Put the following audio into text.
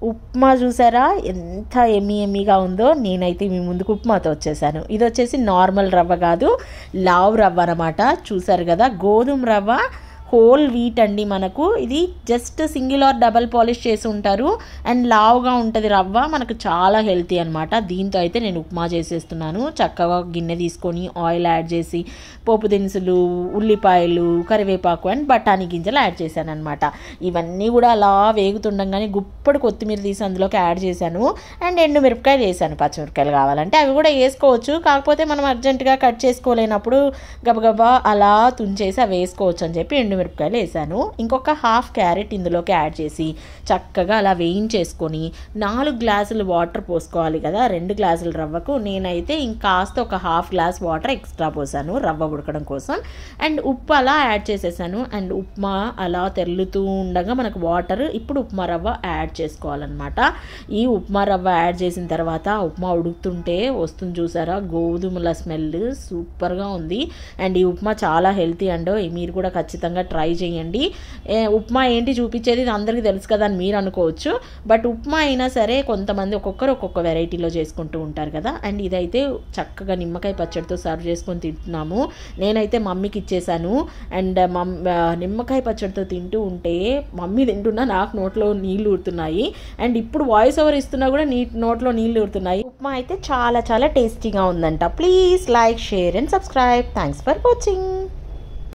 ఉప్మా చూసారా ఎంత ఎమ్మీగా ఉందో. నేనైతే మీ ముందుకు ఉప్మాతో వచ్చేసాను. ఇది వచ్చేసి నార్మల్ రవ్వ కాదు, లావ్ రవ్వ అన్నమాట. చూసారు కదా, గోధుమ రవ్వ హోల్ వీట్ అండి. మనకు ఇది just single or double polish చేసి ఉంటారు అండ్ లావుగా ఉంటుంది రవ్వ. మనకు చాలా హెల్తీ అనమాట. దీంతో అయితే నేను ఉప్మా చేసేస్తున్నాను. చక్కగా గిన్నె తీసుకొని ఆయిల్ యాడ్ చేసి పోపు దినుసులు, ఉల్లిపాయలు, కరివేపాకు అండ్ బఠానీ గింజలు యాడ్ చేశాను అనమాట. ఇవన్నీ కూడా అలా వేగుతుండగానే గుప్పడు కొత్తిమీర తీసి అందులోకి యాడ్ చేశాను అండ్ ఎండుమిరపకాయలు వేసాను. పచ్చిమిరపకాయలు కావాలంటే అవి కూడా వేసుకోవచ్చు, కాకపోతే మనం అర్జెంటుగా కట్ చేసుకోలేనప్పుడు గబగబా అలా తుంచేసి అవి వేసుకోవచ్చు అని చెప్పి మిరపకాయలు వేసాను. ఇంకొక హాఫ్ క్యారెట్ ఇందులోకి యాడ్ చేసి చక్కగా అలా వేయించేసుకొని 4 గ్లాసులు వాటర్ పోసుకోవాలి కదా 2 గ్లాసుల రవ్వకు. నేనైతే ఇంకాస్త ఒక హాఫ్ గ్లాస్ వాటర్ ఎక్స్ట్రా పోసాను రవ్వ ఉడకడం కోసం. అండ్ ఉప్పు అలా యాడ్ చేసేసాను. అండ్ ఉప్మా అలా తెల్లుతూ ఉండగా మనకు వాటర్, ఇప్పుడు ఉప్మా రవ్వ యాడ్ చేసుకోవాలన్నమాట. ఈ ఉప్మా రవ్వ యాడ్ చేసిన తర్వాత ఉప్మా ఉడుకుతుంటే వస్తుంది చూసారా గోధుమల స్మెల్, సూపర్గా ఉంది. అండ్ ఈ ఉప్మా చాలా హెల్తీ అండ్ మీరు కూడా ఖచ్చితంగా ట్రై చేయండి. ఉప్మా ఏంటి చూపించేది, ఇది అందరికీ తెలుసు కదా అని మీరు అనుకోవచ్చు, బట్ ఉప్మా అయినా సరే కొంతమంది ఒక్కొక్కరు ఒక్కొక్క వెరైటీలో చేసుకుంటూ ఉంటారు కదా. అండ్ ఇదైతే చక్కగా నిమ్మకాయ పచ్చడితో సర్వ్ చేసుకొని తింటున్నాము. నేనైతే మమ్మీకి ఇచ్చేసాను. అండ్ నిమ్మకాయ పచ్చడితో తింటూ ఉంటే మమ్మీ తింటున్నా నాకు నోట్లో నీళ్ళు ఊరుతున్నాయి. అండ్ ఇప్పుడు వాయిస్ ఓవర్ ఇస్తున్నా కూడా నోట్లో నీళ్ళు ఊరుతున్నాయి. ఉప్మా అయితే చాలా చాలా టేస్టీగా ఉందంట. Please like, share and subscribe. Thanks for watching.